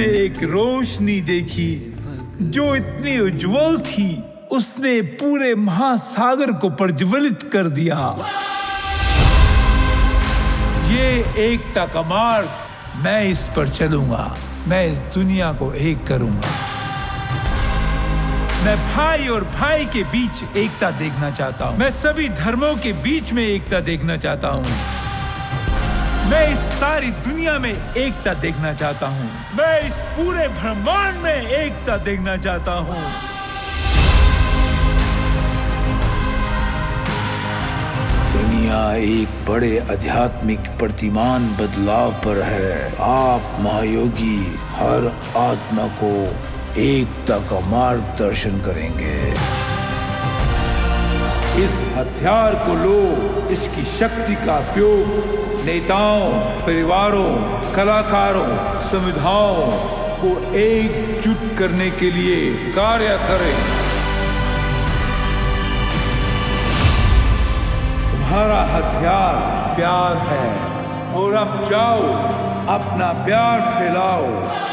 उसने एक रोशनी देखी जो इतनी उज्जवल थी उसने पूरे महासागर को प्रज्वलित कर दिया। ये एकता का मार्ग, मैं इस पर चलूंगा। मैं इस दुनिया को एक करूंगा। मैं भाई और भाई के बीच एकता देखना चाहता हूं। मैं सभी धर्मों के बीच में एकता देखना चाहता हूं। मैं इस सारी दुनिया में एकता देखना चाहता हूं। मैं इस पूरे ब्रह्मांड में एकता देखना चाहता हूं। दुनिया एक बड़े आध्यात्मिक प्रतिमान बदलाव पर है। आप महायोगी हर आत्मा को एकता का मार्गदर्शन करेंगे। इस हथियार को लो, इसकी शक्ति का उपयोग नेताओं, परिवारों, कलाकारों, संविधाओं को एकजुट करने के लिए कार्य करें। तुम्हारा हथियार प्यार है और अब जाओ अपना प्यार फैलाओ।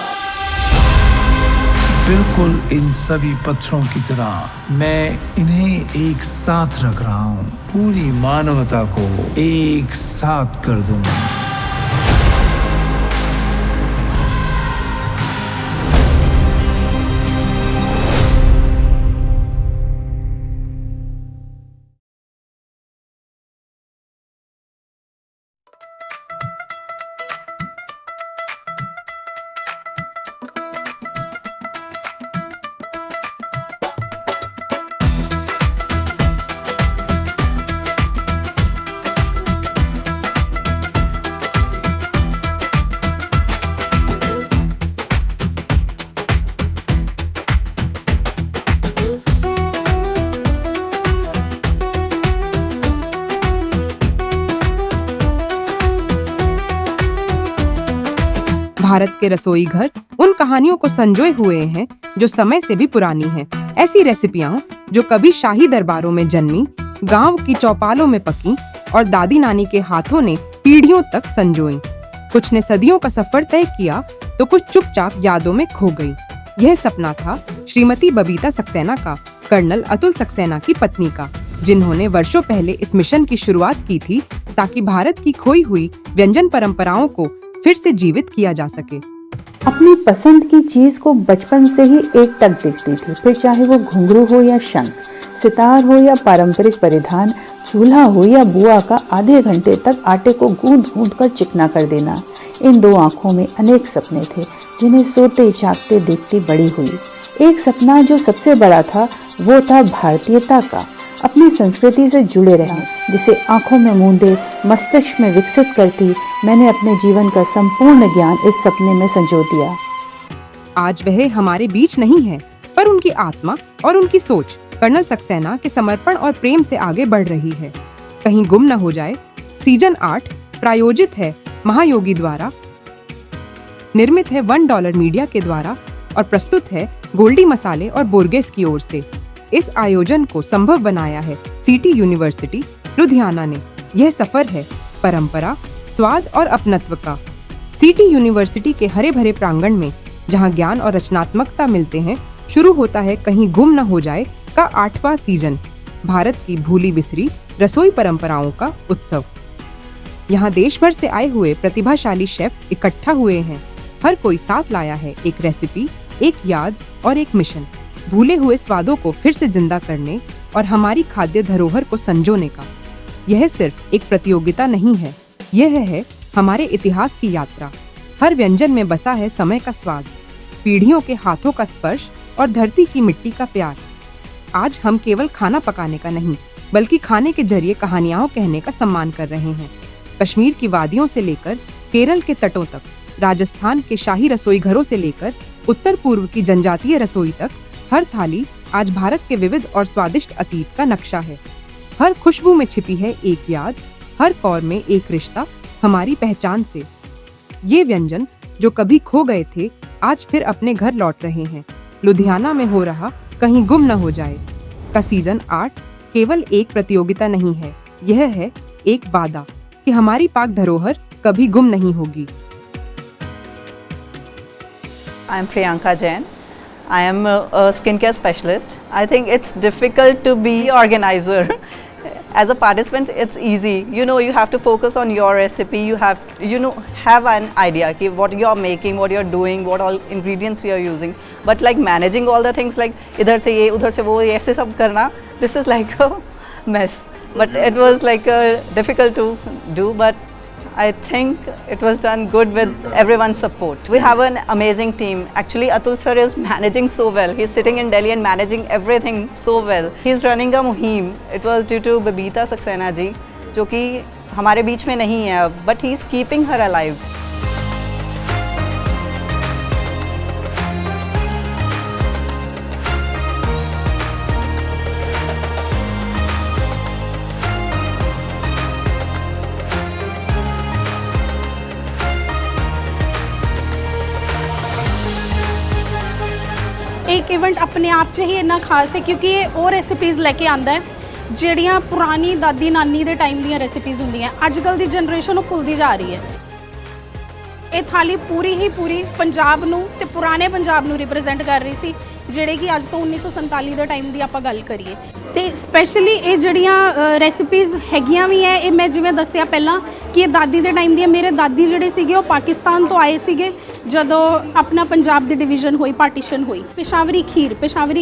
बिल्कुल इन सभी पत्थरों की तरह मैं इन्हें एक साथ रख रहा हूं। पूरी मानवता को एक साथ कर दूंगा। भारत के रसोई घर उन कहानियों को संजोए हुए हैं जो समय से भी पुरानी हैं। ऐसी रेसिपियां जो कभी शाही दरबारों में जन्मी, गांव की चौपालों में पकी और दादी नानी के हाथों ने पीढ़ियों तक संजोई। कुछ ने सदियों का सफर तय किया तो कुछ चुपचाप यादों में खो गई। यह सपना था श्रीमती बबीता सक्सेना का, कर्नल अतुल सक्सेना की पत्नी का, जिन्होंने वर्षों पहले इस मिशन की शुरुआत की थी ताकि भारत की खोई हुई व्यंजन परंपराओं को फिर से जीवित किया जा सके। अपनी पसंद की चीज को बचपन से ही एक तक देखती थी, फिर चाहे वो घुंघरू हो या शंख, सितार हो या पारंपरिक परिधान, चूल्हा हो या बुआ का आधे घंटे तक आटे को गूंद गूंद कर चिकना कर देना। इन दो आंखों में अनेक सपने थे जिन्हें सोते जागते देखती बड़ी हुई। एक सपना जो सबसे बड़ा था वो था भारतीयता का, अपनी संस्कृति से जुड़े रहना, जिसे आंखों में मूंदे मस्तिष्क में विकसित करती मैंने अपने जीवन का संपूर्ण ज्ञान इस सपने में संजो दिया। आज वह हमारे बीच नहीं है, पर उनकी आत्मा और उनकी सोच कर्नल सक्सेना के समर्पण और प्रेम से आगे बढ़ रही है। कहीं गुम न हो जाए सीजन 8 प्रायोजित है महायोगी द्वारा, निर्मित है $1 मीडिया के द्वारा और प्रस्तुत है गोल्डी मसाले और बोर्गेस की ओर से। इस आयोजन को संभव बनाया है सिटी यूनिवर्सिटी लुधियाना ने। यह सफर है परंपरा, स्वाद और अपनत्व का। सिटी यूनिवर्सिटी के हरे भरे प्रांगण में जहां ज्ञान और रचनात्मकता मिलते हैं, शुरू होता है कहीं गुम न हो जाए का 8वां सीजन, भारत की भूली बिसरी रसोई परंपराओं का उत्सव। यहाँ देश भर से आए हुए प्रतिभाशाली शेफ इकट्ठा हुए हैं। हर कोई साथ लाया है एक रेसिपी, एक याद और एक मिशन, भूले हुए स्वादों को फिर से जिंदा करने और हमारी खाद्य धरोहर को संजोने का। यह सिर्फ एक प्रतियोगिता नहीं है, यह है हमारे इतिहास की यात्रा। हर व्यंजन में बसा है समय का स्वाद, पीढ़ियों के हाथों का स्पर्श और धरती की मिट्टी का प्यार। आज हम केवल खाना पकाने का नहीं, बल्कि खाने के जरिए कहानियां कहने का सम्मान कर रहे हैं। कश्मीर की वादियों से लेकर केरल के तटों तक, राजस्थान के शाही रसोई घरों से लेकर उत्तर पूर्व की जनजातीय रसोई तक, हर थाली आज भारत के विविध और स्वादिष्ट अतीत का नक्शा है। हर खुशबू में छिपी है एक याद, हर कौर में एक रिश्ता हमारी पहचान से। ये व्यंजन जो कभी खो गए थे, आज फिर अपने घर लौट रहे हैं। लुधियाना में हो रहा कहीं गुम न हो जाए का सीजन 8 केवल एक प्रतियोगिता नहीं है, यह है एक वादा कि हमारी पाक धरोहर कभी गुम नहीं होगी। I'm Priyanka Jain. I am a skincare specialist. I think it's difficult to be organizer. As a participant, it's easy. You know, you have to focus on your recipe. You have, have an idea कि what you're making, what you're doing, what all ingredients you're using. But like managing all the things, like इधर से ये, उधर से वो, ऐसे सब करना, this is like a mess. But it was like difficult to do. But I think it was done good with everyone's support. We have an amazing team. Actually, Atul sir is managing so well. He's sitting in Delhi and managing everything so well. He's running a muhim. It was due to Babita Saxena ji, जो कि हमारे बीच में नहीं है अब, but he's keeping her alive. एक event अपने आप 'ਚ ਹੀ ਇੰਨਾ ਖਾਸ ਹੈ ਕਿਉਂਕਿ ਇਹ ਉਹ ਰੈਸਿਪੀਜ਼ ਲੈ ਕੇ ਆਂਦਾ ਹੈ ਜਿਹੜੀਆਂ ਪੁਰਾਣੀ ਦਾਦੀ ਨਾਨੀ ਦੇ ਟਾਈਮ ਦੀਆਂ ਰੈਸਿਪੀਜ਼ ਹੁੰਦੀਆਂ ਅੱਜ ਕੱਲ੍ਹ ਦੀ ਜਨਰੇਸ਼ਨ ਉਹ ਭੁੱਲਦੀ ਜਾ ਰਹੀ ਹੈ। ਇਹ ਥਾਲੀ ਪੂਰੀ ਪੰਜਾਬ ਨੂੰ ਤੇ ਪੁਰਾਣੇ ਪੰਜਾਬ ਨੂੰ ਰਿਪਰੈਜ਼ੈਂਟ ਕਰ ਰਹੀ ਸੀ ਜਿਹੜੇ ਕਿ ਅੱਜ ਤੋਂ 1947 ਦੇ ਟਾਈਮ ਦੀ ਆਪਾਂ ਗੱਲ ਕਰੀਏ ਤੇ ਸਪੈਸ਼ਲੀ ਇਹ ਜਿਹੜੀਆਂ ਰੈਸਿਪੀਜ਼ ਹੈਗੀਆਂ ਵੀ ਹੈ ਇਹ ਮੈਂ ਜਿਵੇਂ ਦੱਸਿਆ ਪਹਿਲਾਂ ਕਿ ਇਹ ਦਾਦੀ ਦੇ ਟਾਈਮ ਦੀਆਂ ਮੇਰੇ ਦਾਦੀ ਜਿਹੜੇ ਸੀਗੇ ਉਹ ਪਾਕਿਸਤਾਨ ਤੋਂ ਆਏ ਸੀਗੇ ਜਦੋਂ ਆਪਣਾ ਪੰਜਾਬ ਦੀ ਡਿਵੀਜ਼ਨ ਹੋਈ ਪਾਰਟੀਸ਼ਨ ਹੋਈ। ਪੇਸ਼ਾਵਰੀ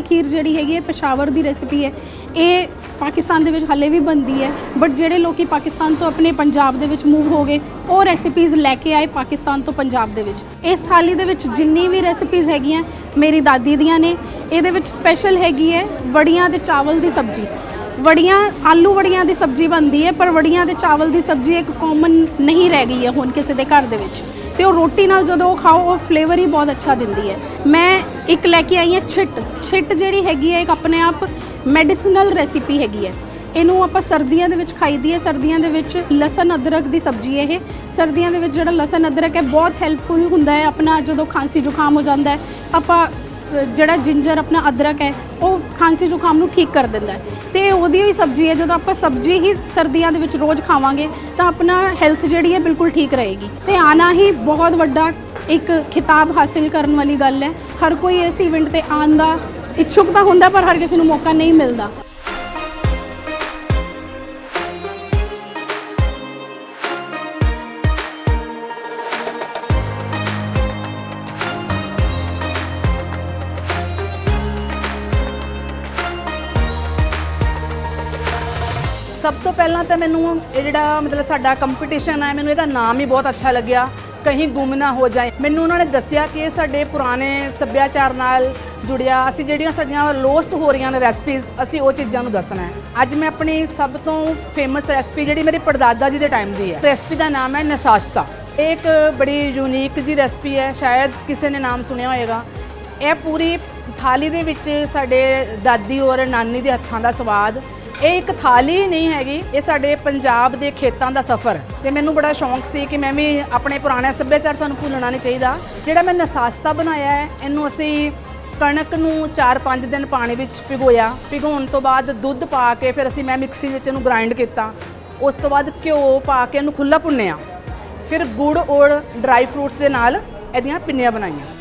ਖੀਰ ਜਿਹੜੀ ਹੈਗੀ ਹੈ ਪੇਸ਼ਾਵਰ ਦੀ ਰੈਸਿਪੀ ਹੈ ਇਹ ਪਾਕਿਸਤਾਨ ਦੇ ਵਿੱਚ ਹਾਲੇ ਵੀ ਬਣਦੀ ਹੈ ਬਟ ਜਿਹੜੇ ਲੋਕੀ ਪਾਕਿਸਤਾਨ ਤੋਂ ਆਪਣੇ ਪੰਜਾਬ ਦੇ ਵਿੱਚ ਮੂਵ ਹੋ ਗਏ ਉਹ ਰੈਸਿਪੀਜ਼ ਲੈ ਕੇ ਆਏ ਪਾਕਿਸਤਾਨ ਤੋਂ ਪੰਜਾਬ ਦੇ ਵਿੱਚ। ਇਸ ਥਾਲੀ ਦੇ ਵਿੱਚ ਜਿੰਨੀ ਵੀ ਰੈਸਿਪੀਜ਼ ਹੈਗੀਆਂ ਮੇਰੀ ਦਾਦੀ ਦੀਆਂ ਨੇ। ਇਹਦੇ ਵਿੱਚ ਸਪੈਸ਼ਲ ਹੈਗੀ ਹੈ ਵੜੀਆਂ ਤੇ ਚਾਵਲ ਦੀ ਸਬਜ਼ੀ। ਵੜੀਆਂ ਆਲੂ ਵੜੀਆਂ ਦੀ ਸਬਜ਼ੀ ਬਣਦੀ ਹੈ ਪਰ ਵੜੀਆਂ ਤੇ ਚਾਵਲ ਦੀ ਸਬਜ਼ੀ ਇੱਕ ਕਾਮਨ ਨਹੀਂ ਰਹਿ ਗਈ ਹੈ ਹੁਣ ਕਿਸੇ ਦੇ ਘਰ ਦੇ ਵਿੱਚ ਤੇ ਉਹ ਰੋਟੀ ਨਾਲ ਜਦੋਂ ਉਹ ਖਾਓ ਉਹ ਫਲੇਵਰ ਹੀ ਬਹੁਤ ਅੱਛਾ ਦਿੰਦੀ ਹੈ। ਮੈਂ ਇੱਕ ਲੈ ਕੇ ਆਈ ਹਾਂ ਛਿੱਟ ਜਿਹੜੀ ਹੈਗੀ ਹੈ ਇੱਕ ਆਪਣੇ ਆਪ ਮੈਡੀਸਨਲ ਰੈਸਿਪੀ ਹੈਗੀ ਹੈ। ਇਹਨੂੰ ਆਪਾਂ ਸਰਦੀਆਂ ਦੇ ਵਿੱਚ ਖਾਈਦੀ ਹੈ। ਸਰਦੀਆਂ ਦੇ ਵਿੱਚ ਲਸਣ ਅਦਰਕ ਦੀ ਸਬਜ਼ੀ ਹੈ ਇਹ। ਸਰਦੀਆਂ ਦੇ ਵਿੱਚ ਜਿਹੜਾ ਲਸਣ ਅਦਰਕ ਹੈ ਬਹੁਤ ਹੈਲਪਫੁਲ ਹੁੰਦਾ ਹੈ ਆਪਣਾ ਜਦੋਂ ਖਾਂਸੀ ਜ਼ੁਕਾਮ ਹੋ ਜਾਂਦਾ ਹੈ ਆਪਾਂ ਜਿਹੜਾ ਜਿੰਜਰ ਆਪਣਾ ਅਦਰਕ ਹੈ ਉਹ ਖਾਂਸੀ ਜ਼ੁਕਾਮ ਨੂੰ ਠੀਕ ਕਰ ਦਿੰਦਾ ਹੈ ਤੇ ਉਹਦੀ ਵੀ ਸਬਜ਼ੀ ਹੈ। ਜਦੋਂ ਆਪਾਂ ਸਬਜ਼ੀ ਹੀ ਸਰਦੀਆਂ ਦੇ ਵਿੱਚ ਰੋਜ਼ ਖਾਵਾਂਗੇ ਤਾਂ ਆਪਣਾ ਹੈਲਥ ਜਿਹੜੀ ਹੈ ਬਿਲਕੁਲ ਠੀਕ ਰਹੇਗੀ ਤੇ ਆਣਾ ਹੀ ਬਹੁਤ ਵੱਡਾ ਇੱਕ ਖਿਤਾਬ ਹਾਸਿਲ ਕਰਨ ਵਾਲੀ ਗੱਲ ਹੈ। ਹਰ ਕੋਈ ਇਸ ਇਵੈਂਟ ਤੇ ਆਉਣ ਦਾ ਇੱਛੁਕ ਤਾਂ ਹੁੰਦਾ ਪਰ ਹਰ ਕਿਸੇ ਨੂੰ ਮੌਕਾ ਨਹੀਂ ਮਿਲਦਾ। ਸਭ ਤੋਂ ਪਹਿਲਾਂ ਤਾਂ ਮੈਨੂੰ ਇਹ ਜਿਹੜਾ ਮਤਲਬ ਸਾਡਾ ਕੰਪੀਟੀਸ਼ਨ ਹੈ ਮੈਨੂੰ ਇਹਦਾ ਨਾਮ ਹੀ ਬਹੁਤ ਅੱਛਾ ਲੱਗਿਆ ਕहीं ਗੁੰਮ ਨਾ ਹੋ ਜਾਏ। ਮੈਨੂੰ ਉਹਨਾਂ ਨੇ ਦੱਸਿਆ ਕਿ ਇਹ ਸਾਡੇ ਪੁਰਾਣੇ ਸੱਭਿਆਚਾਰ ਨਾਲ ਜੁੜਿਆ ਅਸੀਂ ਜਿਹੜੀਆਂ ਸਾਡੀਆਂ ਲੋਸਟ ਹੋ ਰਹੀਆਂ ਨੇ ਰੈਸਪੀਜ਼ ਅਸੀਂ ਉਹ ਚੀਜ਼ਾਂ ਨੂੰ ਦੱਸਣਾ ਹੈ। ਅੱਜ ਮੈਂ ਆਪਣੀ ਸਭ ਤੋਂ ਫੇਮਸ ਰੈਸਪੀ ਜਿਹੜੀ ਮੇਰੇ ਪੜਦਾਦਾ ਜੀ ਦੇ ਟਾਈਮ ਦੀ ਹੈ ਰੈਸਪੀ ਦਾ ਨਾਮ ਹੈ ਨਸ਼ਾਸ਼ਤਾ। ਇਹ ਇੱਕ ਬੜੀ ਯੂਨੀਕ ਜੀ ਰੈਸਪੀ ਹੈ ਸ਼ਾਇਦ ਕਿਸੇ ਨੇ ਨਾਮ ਸੁਣਿਆ ਹੋਏਗਾ। ਇਹ ਪੂਰੀ ਥਾਲੀ ਦੇ ਵਿੱਚ ਸਾਡੇ ਦਾਦੀ ਔਰ ਨਾਨੀ ਦੇ ਹੱਥਾਂ ਦਾ ਸਵਾਦ। ਇਹ ਇੱਕ ਥਾਲੀ ਨਹੀਂ ਹੈਗੀ ਇਹ ਸਾਡੇ ਪੰਜਾਬ ਦੇ ਖੇਤਾਂ ਦਾ ਸਫ਼ਰ ਤੇ ਮੈਨੂੰ ਬੜਾ ਸ਼ੌਂਕ ਸੀ ਕਿ ਮੈਂ ਵੀ ਆਪਣੇ ਪੁਰਾਣੇ ਸੱਭਿਆਚਾਰ ਸਾਨੂੰ ਭੁੱਲਣਾ ਨਹੀਂ ਚਾਹੀਦਾ। ਜਿਹੜਾ ਮੈਂ ਨਸਾਸਤਾ ਬਣਾਇਆ ਹੈ ਇਹਨੂੰ ਅਸੀਂ ਕਣਕ ਨੂੰ 4-5 ਦਿਨ ਪਾਣੀ ਵਿੱਚ ਭਿਗਾਉਣ ਤੋਂ ਬਾਅਦ ਦੁੱਧ ਪਾ ਕੇ ਫਿਰ ਅਸੀਂ ਮੈਂ ਮਿਕਸੀ ਵਿੱਚ ਇਹਨੂੰ ਗ੍ਰਾਈਂਡ ਕੀਤਾ। ਉਸ ਤੋਂ ਬਾਅਦ ਘਿਓ ਪਾ ਕੇ ਇਹਨੂੰ ਖੁੱਲ੍ਹਾ ਭੁੰਨਿਆ ਫਿਰ ਗੁੜ ਔਰ ਡਰਾਈ ਫਰੂਟਸ ਦੇ ਨਾਲ ਇਹਦੀਆਂ ਪਿੰਨੀਆਂ ਬਣਾਈਆਂ।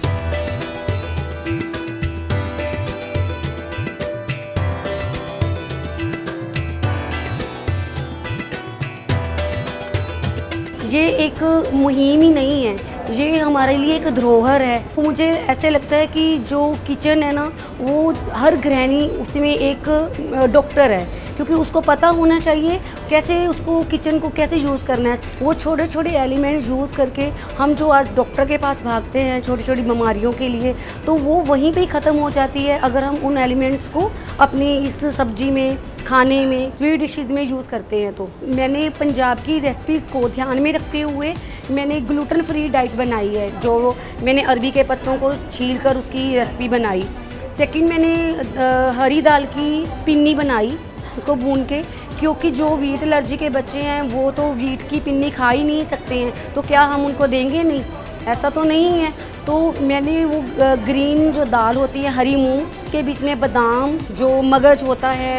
ये एक मुहिम ही नहीं है, ये हमारे लिए एक धरोहर है। मुझे ऐसे लगता है कि जो किचन है ना वो हर गृहिणी उसमें एक डॉक्टर है क्योंकि उसको पता होना चाहिए कैसे उसको किचन को कैसे यूज़ करना है। वो छोटे छोटे एलिमेंट यूज़ करके हम जो आज डॉक्टर के पास भागते हैं छोटी छोटी बीमारियों के लिए तो वो वहीं पे ही ख़त्म हो जाती है अगर हम उन एलिमेंट्स को अपनी इस सब्ज़ी में खाने में स्वीट डिशेज़ में यूज़ करते हैं। तो मैंने पंजाब की रेसिपीज़ को ध्यान में रखते हुए मैंने ग्लूटेन फ्री डाइट बनाई है जो मैंने अरबी के पत्तों को छील कर उसकी रेसिपी बनाई। सेकंड मैंने हरी दाल की पिन्नी बनाई उसको भून के क्योंकि जो वीट एलर्जी के बच्चे हैं वो तो वीट की पिन्नी खा ही नहीं सकते हैं तो क्या हम उनको देंगे नहीं, ऐसा तो नहीं है। तो मैंने वो ग्रीन जो दाल होती है हरी मूंग के बीच में बादाम जो मगज होता है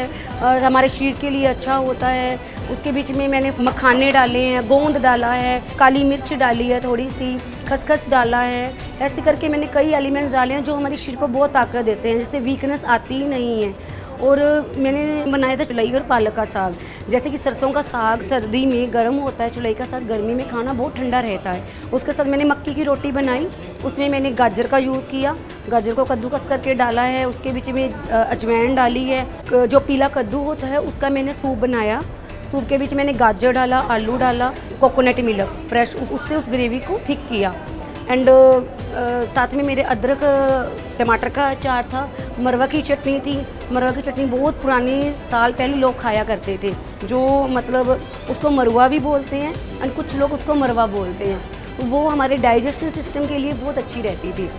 हमारे शरीर के लिए अच्छा होता है उसके बीच में मैंने मखाने डाले हैं, गोंद डाला है, काली मिर्च डाली है थोड़ी सी, खसखस डाला है, ऐसे करके मैंने कई एलिमेंट्स डाले हैं जो हमारे शरीर को बहुत ताकत देते हैं, जिससे वीकनेस आती ही नहीं है। और मैंने बनाया था चुलाई और पालक का साग। जैसे कि सरसों का साग सर्दी में गर्म होता है, चुलाई का साग गर्मी में खाना बहुत ठंडा रहता है। उसके साथ मैंने मक्की की रोटी बनाई, उसमें मैंने गाजर का यूज़ किया, गाजर को कद्दूकस करके डाला है, उसके बीच में अजवाइन डाली है, जो पीला कद्दू होता है उसका मैंने सूप बनाया। सूप के बीच मैंने गाजर डाला, आलू डाला, कोकोनट मिल्क फ्रेश, उससे उस ग्रेवी को थिक किया। एंड साथ में मेरे अदरक टमाटर का अचार था, मरवा की चटनी थी। मरवा की चटनी बहुत पुराने साल पहले लोग खाया करते थे, जो मतलब उसको मरुआ भी बोलते हैं एंड कुछ लोग उसको मरवा बोलते हैं। तो वो हमारे डाइजेस्टिव सिस्टम के लिए बहुत अच्छी रहती थी।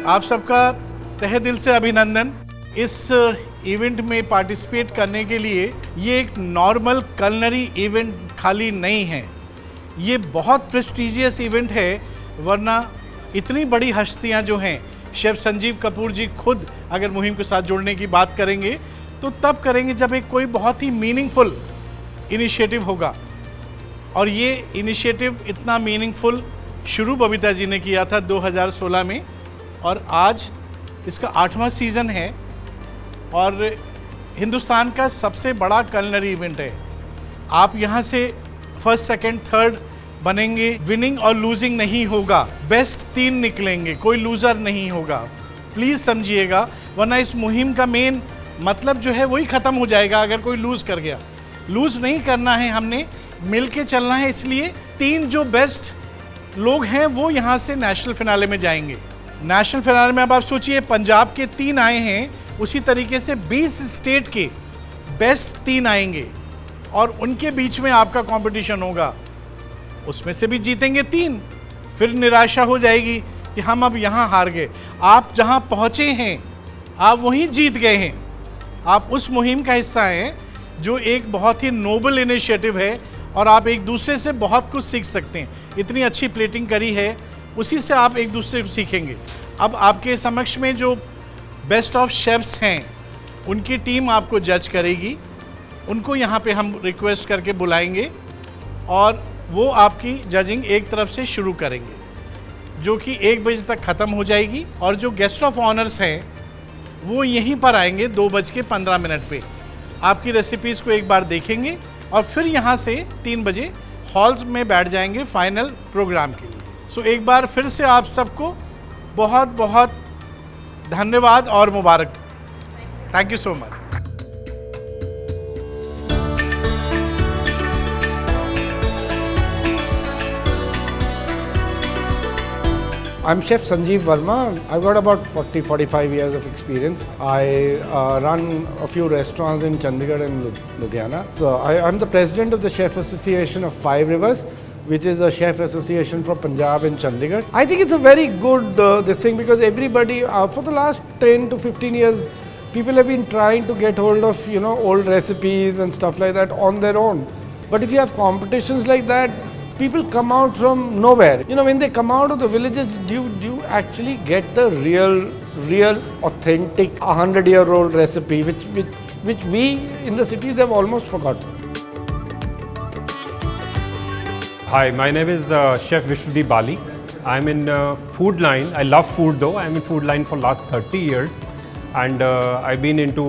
आप सबका तहे दिल से अभिनंदन। इस इवेंट में पार्टिसिपेट करने के लिए ये एक नॉर्मल कलनरी इवेंट खाली नहीं है, ये बहुत प्रेस्टीजियस इवेंट है। वरना इतनी बड़ी हस्तियां जो हैं, शेफ संजीव कपूर जी खुद अगर मुहिम के साथ जुड़ने की बात करेंगे तो तब करेंगे जब एक कोई बहुत ही मीनिंगफुल इनिशिएटिव होगा। और ये इनिशिएटिव इतना मीनिंगफुल शुरू बबीता जी ने किया था 2016 में, और आज इसका 8वां सीज़न है और हिंदुस्तान का सबसे बड़ा कलनरी इवेंट है। आप यहाँ से फर्स्ट, सेकंड, थर्ड बनेंगे, विनिंग और लूजिंग नहीं होगा, बेस्ट 3 निकलेंगे, कोई लूज़र नहीं होगा, प्लीज़ समझिएगा। वरना इस मुहिम का मेन मतलब जो है वही ख़त्म हो जाएगा अगर कोई लूज़ कर गया। लूज़ नहीं करना है, हमने मिल के चलना है। इसलिए 3 जो बेस्ट लोग हैं वो यहाँ से नेशनल फिनाले में जाएंगे। नेशनल फिनाले में अब आप सोचिए, पंजाब के 3 आए हैं, उसी तरीके से 20 स्टेट के बेस्ट 3 आएंगे और उनके बीच में आपका कंपटीशन होगा। उसमें से भी जीतेंगे 3, फिर निराशा हो जाएगी कि हम अब यहाँ हार गए। आप जहाँ पहुँचे हैं आप वहीं जीत गए हैं। आप उस मुहिम का हिस्सा हैं जो एक बहुत ही नोबल इनिशिएटिव है और आप एक दूसरे से बहुत कुछ सीख सकते हैं। इतनी अच्छी प्लेटिंग करी है, उसी से आप एक दूसरे को सीखेंगे। अब आपके समक्ष में जो बेस्ट ऑफ शेफ्स हैं उनकी टीम आपको जज करेगी। उनको यहाँ पे हम रिक्वेस्ट करके बुलाएंगे और वो आपकी जजिंग एक तरफ से शुरू करेंगे, जो कि 1 बजे तक ख़त्म हो जाएगी। और जो गेस्ट ऑफ ऑनर्स हैं वो यहीं पर आएंगे 2:15 पे। आपकी रेसिपीज़ को एक बार देखेंगे और फिर यहाँ से 3 बजे हॉल में बैठ जाएंगे फाइनल प्रोग्राम के लिए। सो एक बार फिर से आप सबको बहुत बहुत धन्यवाद और मुबारक। Thank you so much. I'm Chef Sanjeev Verma. I've got about 40-45 years of experience. I run a few restaurants in Chandigarh and Ludhiana. So I'm the president of the Chef Association of 5 Rivers, which is a chef association for Punjab and Chandigarh. I think it's a very good this thing, because everybody for the last 10 to 15 years, people have been trying to get hold of old recipes and stuff like that on their own. But if you have competitions like that, people come out from nowhere. When they come out of the villages, do you actually get the real authentic 100-year-old recipe, which we in the cities have almost forgotten. Hi, my name is Chef Vishnudeep Bali. I'm in food line. I love food though. I'm in food line for last 30 years. And I've been into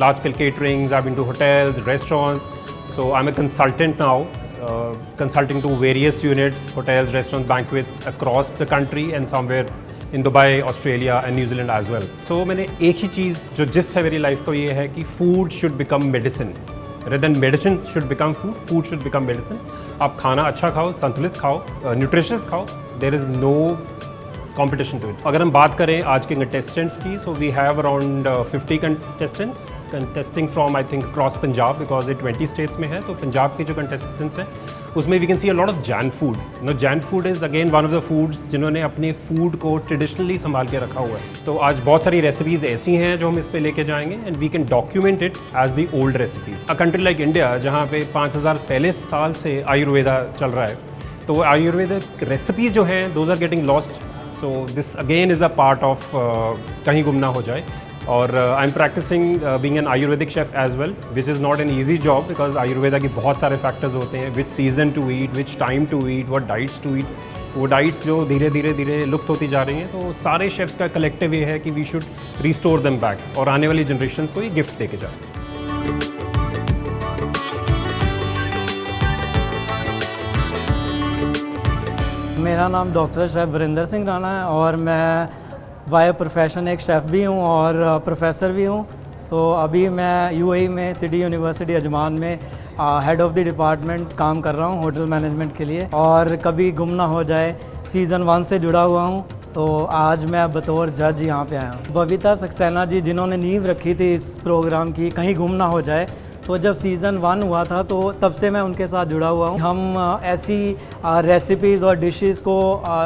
large-scale caterings, I've been to hotels, restaurants. So I'm a consultant now, consulting to various units, hotels, restaurants, banquets across the country and somewhere in Dubai, Australia and New Zealand as well. So मैंने एक ही चीज़ जो gist है मेरी life को ये है कि food should become medicine. Rather than medicine should become food, food should become medicine. आप खाना अच्छा खाओ, संतुलित खाओ, न्यूट्रिशियस खाओ, there is no competition to it. अगर हम बात करें आज के contestants की, so we have around 50 contestants contesting from I think across Punjab, because ये 20 states में है, तो पंजाब के जो contestants हैं उसमें we can see a lot of Jain food. Jain food is again one of the foods जिन्होंने अपने food को traditionally संभाल के रखा हुआ है। तो आज बहुत सारी recipes ऐसी हैं जो हम इस पे लेके जाएंगे and we can document it as the old recipes. A country like India जहाँ पे 5000 पहले साल से आयुर्वेदा चल रहा है, तो आयुर्वेदिक recipes जो हैं those are getting lost So this again is a part of kahin gum na ho jaye. और I'm practicing being an Ayurvedic chef as well, which is not an easy job because Ayurveda की बहुत सारे factors होते हैं, which season to eat, which time to eat, what diets to eat. वो diets जो धीरे धीरे लुप्त होती जा रही हैं, तो सारे शेफ्स का कलेक्टिव ये है कि we should restore them back और आने वाली जनरेशन्स को ये गिफ्ट देके जाए। मेरा नाम डॉक्टर शेफ़ वरिंदर सिंह राणा है और मैं बाय प्रोफेशन एक शेफ़ भी हूँ और प्रोफेसर भी हूँ। सो अभी मैं यूएई में सिटी यूनिवर्सिटी अजमान में हेड ऑफ़ द डिपार्टमेंट काम कर रहा हूँ होटल मैनेजमेंट के लिए। और कभी गुम ना हो जाए सीज़न 1 से जुड़ा हुआ हूँ, तो आज मैं बतौर जज यहाँ पे आया हूँ। बबीता सक्सेना जी जिन्होंने नींव रखी थी इस प्रोग्राम की, कहीं गुम ना हो जाए, तो जब सीज़न 1 हुआ था तो तब से मैं उनके साथ जुड़ा हुआ हूँ। हम ऐसी रेसिपीज़ और डिशेस को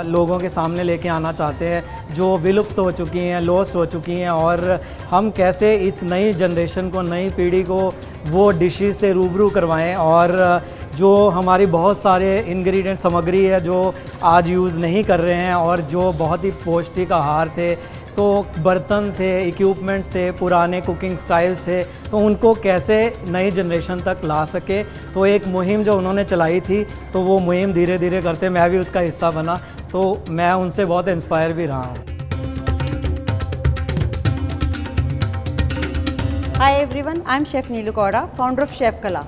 लोगों के सामने लेके आना चाहते हैं जो विलुप्त हो चुकी हैं, लॉस्ट हो चुकी हैं, और हम कैसे इस नई जनरेशन को, नई पीढ़ी को वो डिशेस से रूबरू करवाएं। और जो हमारी बहुत सारे इंग्रेडिएंट सामग्री है जो आज यूज़ नहीं कर रहे हैं और जो बहुत ही पौष्टिक आहार थे, तो बर्तन थे, इक्विपमेंट्स थे, पुराने कुकिंग स्टाइल्स थे, तो उनको कैसे नई जनरेशन तक ला सके। तो एक मुहिम जो उन्होंने चलाई थी, तो वो मुहिम धीरे धीरे करते मैं भी उसका हिस्सा बना, तो मैं उनसे बहुत इंस्पायर भी रहा हूँ। Hi everyone, I am chef Neelu Kauda, founder of chef कला।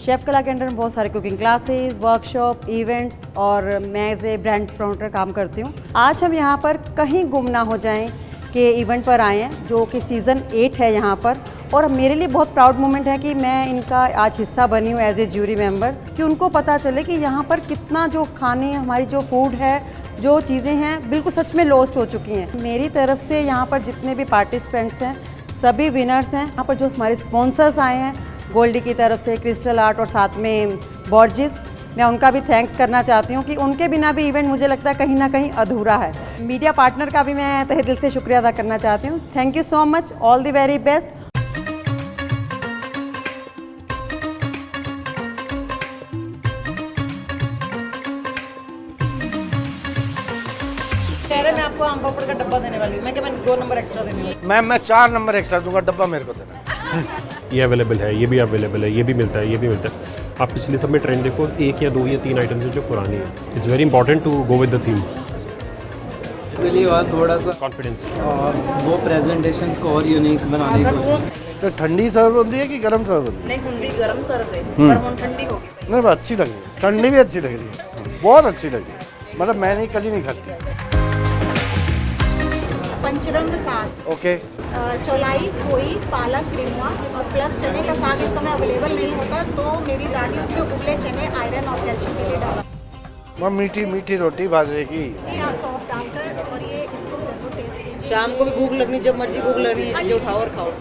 शेफ़ कला के अंडर में बहुत सारे कुकिंग क्लासेस, वर्कशॉप, इवेंट्स और मैं एज ए ब्रांड प्रमोटर काम करती हूँ। आज हम यहाँ पर कहीं गुम ना हो जाएं के इवेंट पर आए हैं जो कि सीज़न 8 है यहाँ पर, और मेरे लिए बहुत प्राउड मोमेंट है कि मैं इनका आज हिस्सा बनी हूँ एज ए ज्यूरी मेंबर, कि उनको पता चले कि यहाँ पर कितना जो खाने, हमारी जो फूड है, जो चीज़ें हैं, बिल्कुल सच में लॉस्ट हो चुकी हैं। मेरी तरफ से यहाँ पर जितने भी पार्टिसिपेंट्स हैं सभी विनर्स हैं। यहाँ पर जो हमारे स्पॉन्सर्स आए हैं गोल्डी की तरफ से, क्रिस्टल आर्ट और साथ में बॉर्जिस, मैं उनका भी थैंक्स करना चाहती हूँ कि उनके बिना भी इवेंट मुझे लगता है कहीं ना कहीं अधूरा है। मीडिया पार्टनर का भी मैं तहे दिल से शुक्रिया अदा करना चाहती हूँ। Thank you so much, all the very best. कह रहे मैं आपको आम पापड़ का डब्बा देने वाली हूँ, मैं 2 नंबर एक्स्ट्रा देने वाली हूँ। मैं 4 नंबर एक्स्ट्रा दूंगा, डब्बा मेरे को देना। ये अवेलेबल है, ये भी अवेलेबल है, ये भी मिलता है, ये भी मिलता है। आप पिछले सब में ट्रेंड देखो, 1 या 2 या 3 आइटम्स हैं जो पुरानी है। It's very important to go with the theme. के लिए और थोड़ा सा कॉन्फिडेंस और वो प्रेजेंटेशंस को और यूनिक बनाने की। तो ठंडी सर्व होती है कि गर्म सर्व होती है? नहीं, हुंडी गर्म सर्व है, पर वो ठंडी होगी। नहीं, अच्छी लग रही है, ठंडी भी अच्छी लग रही है, बहुत अच्छी लगी है। मतलब मैं नहीं, कभी नहीं खाती। पंचरंग साग, ओके, चौलाई, खोई, पालक, क्रीमुआ और प्लस चने का साग इस समय अवेलेबल नहीं होता, तो मेरी दादी उसमें उबले चने आयरन और कैल्शियम के लिए डाला। मैं मीठी मीठी रोटी बाजरे की सॉफ्ट डालकर, और ये इसको जरूर टेस्ट कीजिए। शाम को भी भूख लगनी, जब मर्जी भूख लग रही है, चीज़ें उठाओ और खाओ।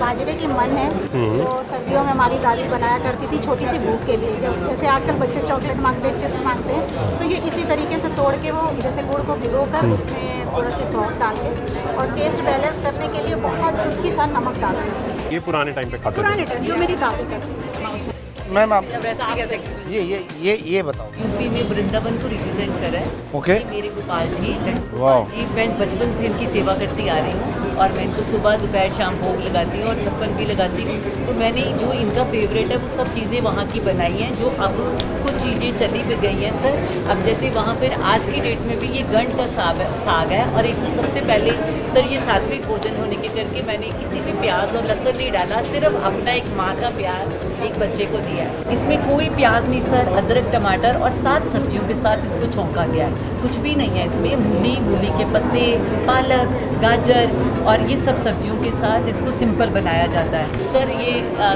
बाजरे की मन है, तो सर्दियों में हमारी दादी बनाया करती थी छोटी सी भूख के लिए। जब जैसे आजकल बच्चे चॉकलेट मांगते हैं, चिप्स मांगते हैं, तो ये इसी तरीके से तोड़ के वो जैसे गुड़ को भिगोकर उसमें थोड़ा सी सॉल्ट डाल के और टेस्ट बैलेंस करने के लिए बहुत चुटकी सा नमक डालते हैं। ये पुराने टाइम पे खाते थे। पुराने टाइम जो मेरी दादी करती। मैम आप रेसिपी कैसे? ये बताओ। यूपी में वृंदावन को रिप्रेजेंट करा है। ओके, मेरे गोपाल जी, वाह जी, मैं बचपन से इनकी सेवा करती आ रही हूँ और मैं इनको सुबह दोपहर शाम भोग लगाती हूँ और छप्पन भी लगाती हूँ। तो मैंने जो इनका फेवरेट है वो सब चीज़ें वहाँ की बनाई हैं, जो अब कुछ चीज़ें चली भी गई हैं सर। अब जैसे वहाँ पर आज की डेट में भी ये गंड का साग है, और एक तो सबसे पहले सर ये सात्विक भोजन होने के करके मैंने किसी में प्याज और लहसुन नहीं डाला, सिर्फ अपना एक माँ का प्यार एक बच्चे को दिया है। इसमें कोई प्याज नहीं सर, अदरक, टमाटर और 7 सब्जियों के साथ इसको छौंका गया है। कुछ भी नहीं है इसमें, मूली के पत्ते, पालक, गाजर और ये सब सब्जियों के साथ इसको सिंपल बनाया जाता है। सर ये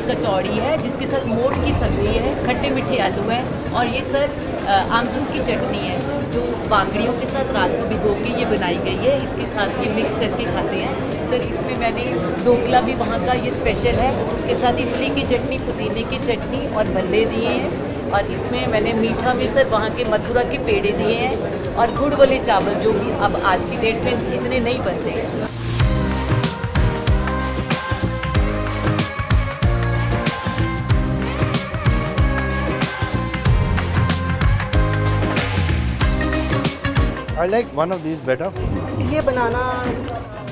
कचौड़ी है जिसके साथ मोट की सब्ज़ी है, खट्टे मीठे आलू हैं, और ये सर आमचूर की चटनी है जो बागड़ियों के साथ रात को भिगो के ये बनाई गई है, इसके साथ ये मिक्स करके खाते हैं। सर इसमें मैंने ढोकला भी वहाँ का ये स्पेशल है, उसके साथ इमली की चटनी, पुदीने की चटनी और भल्ले दिए हैं, और इसमें मैंने मीठा में सर वहाँ के मथुरा के पेड़े दिए हैं और गुड़ वाले चावल जो भी अब आज की डेट में इतने नहीं बनते हैं। I like one of these better. ये बनाना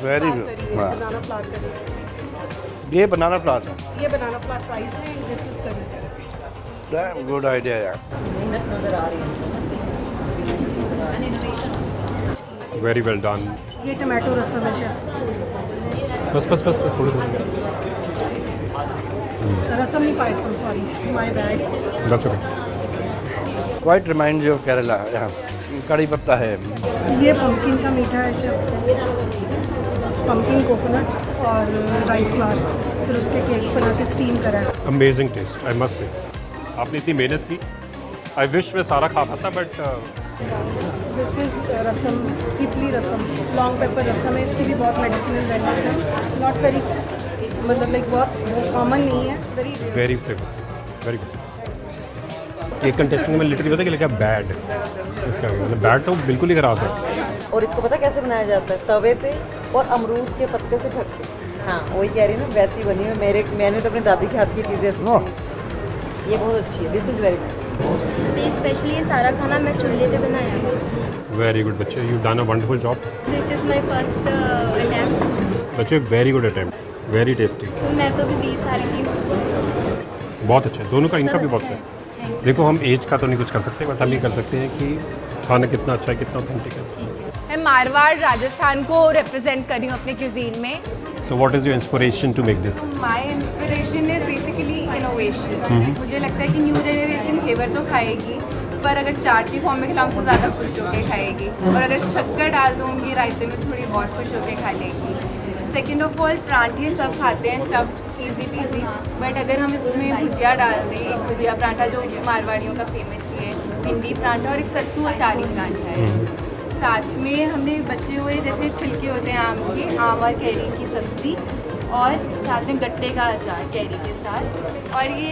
Very फ्लावर good. करी है, हाँ। बनाना फ्लावर करी है। ये बनाना फ्लावर है। ये बनाना फ्लावर फ्राइज है, दिस इज करी। Damn good idea यार। Very well done. ये टमाटो रसम है शेफ। बस थोड़ी रसम नहीं payasam, sorry my bad. That's okay. Quite reminds you of Kerala। यहाँ कड़ी पत्ता है। ये पम्पकिन का मीठा है शेफ, पम्पकिन कोकोनट और राइस फ्लावर, फिर उसके केक्स बना के स्टीम करा है। Amazing taste, I must say. आपने इतनी मेहनत की। I wish मैं सारा खा पाता, but दिस इज रसम, तितली रसम, लॉन्ग पेपर रसम है, इसकी भी बहुत मेडिसिनल वैल्यूज है, नॉट वेरी, मतलब लाइक बहुत कॉमन नहीं है, very flavorful, very good. एक कंटेस्टेंट में लिटरली पता कि लिखा बैड, इसका मतलब बैड तो बिल्कुल ही खराब है। और इसको पता कैसे बनाया जाता है? तवे पे और अमरूद के पत्ते से ढक के। हाँ वही कह रही हूँ ना, वैसी बनी हुई। मैंने तो अपनी दादी के हाथ की चीज़ें सीखी। ये बहुत अच्छी है, this is very nice. Specially ये सारा खाना मैं चूल्हे पे बनाया हूँ। वेरी गुड बच्चे, you done a wonderful job. This is my first attempt. बच्चे very good attempt, very tasty. मैं तो अभी 20 साल की हूँ। बहुत अच्छा है, दोनों का इनका भी बहुत अच्छा है। देखो हम एज का तो नहीं कुछ कर सकते, बट हम ये कर सकते हैं कि खाना कितना अच्छा है, कितना ऑथेंटिक है। मैं मारवाड़ राजस्थान को रिप्रेजेंट कर रही हूँ अपने क्यूजीन में। So what is your inspiration to make this? My inspiration is basically innovation. मुझे लगता है कि न्यू जनरेशन घेवर तो खाएगी, पर अगर चाट की फॉर्म में खिलाऊँ तो ज़्यादा खुश होकर खाएगी, और अगर शक्कर डाल दूँगी रायते में थोड़ी बहुत खुश होकर खा लेगी। सेकेंड ऑफ ऑल, परांठे सब खाते हैं स्टफ्ड, इजी पीजी, बट अगर हम इसमें भुजिया डाल दें, एक भुजिया पराठा जो मारवाड़ियों का फेमस है, भिंडी पराठा और एक सत्तू अचारी पराठा है। साथ में हमने बचे हुए जैसे छिलके होते हैं आम के, आम और कैरी की सब्ज़ी, और साथ में गट्टे का अचार कैरी के साथ, और ये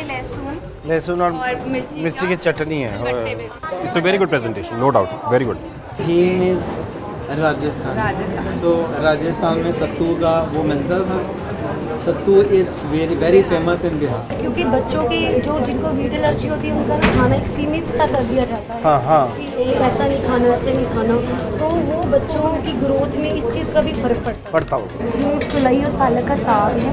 लहसुन और मिर्ची की चटनी है। It's a very good presentation, no doubt, very good. Theme is Rajasthan. So Rajasthan में सत्तू का वो मिलता था। Sattu is very famous in Bihar. क्योंकि बच्चों के जो जिनको मीट एलर्जी होती है उनका खाना एक सीमित सा कर दिया जाता है। हाँ। कि ऐसा नहीं खाना, ऐसे नहीं खाना, तो वो बच्चों की ग्रोथ में इस चीज़ का भी फर्क पड़ता है। ये चुलाई और पालक का साग है,